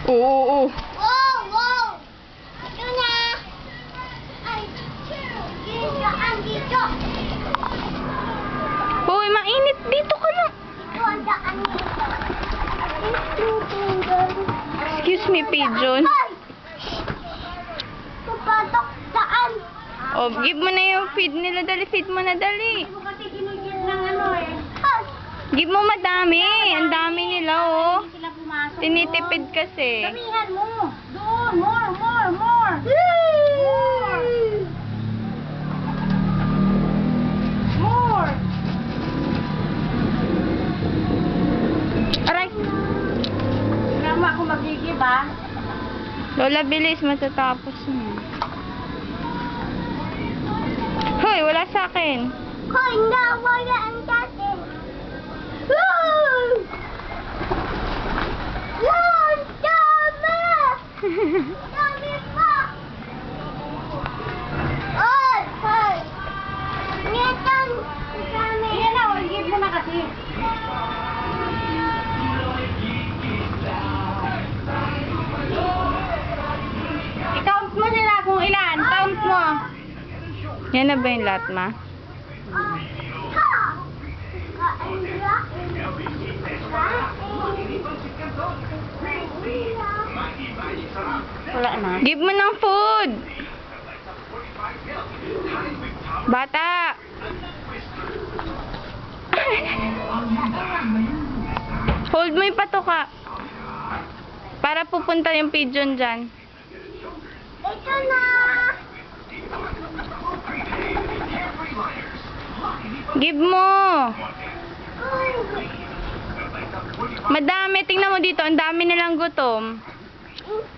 Oo. Wow! Wow! Ito na! Ay, dito, andito! Hoy, mainit. Dito ka na. Ito, andito! Excuse me, pigeon. Ay! Papatok, saan? Oh, give mo na yung feed nila. Dali, feed mo na, dali. Ito kasi ginigil ng ano eh. Ay! Give mo madami. Ang dami nila, oh. Hindi sila pumasok. Tinitipid kasi. Damihan mo! Doon! More! More! More! More! More! Aray. Tama ako magigib ah. Lola, bilis. Matatapos na. Hoy, wala sa akin. Hoy, wala ang datin. Yan! Dami! Dami pa! Oy! Hoy! Ngetan! Dami! Yan na, give mo na kasi. I-count mo sila kung ilan. Count mo. Yan na ba yung lahat, ma? Wala na. Give mo ng food. Bata. Hold mo yung patuka. Para pupunta yung pigeon dyan. Ito na. Give mo. Madami. Tingnan mo dito. Ang dami nilang gutom.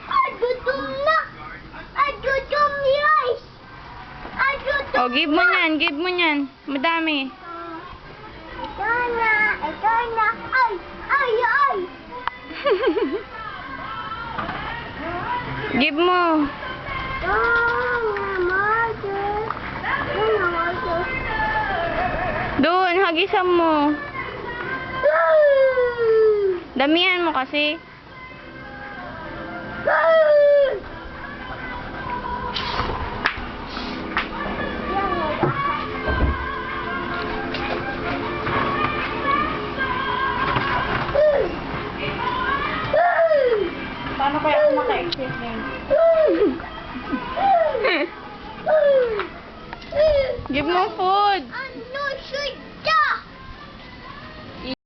Ay, gutom na. Ay, gutom, guys. Ay, gutom O, give mo yan. Give mo yan. Madami. Ito na. Ito na. Ay, ay, ay. Give mo. Ito na, mother. Ito na, mother. Doon. Hagisan mo. Damihan mo kasi. Paano kaya ako maka-exit ngayon? Give mo food.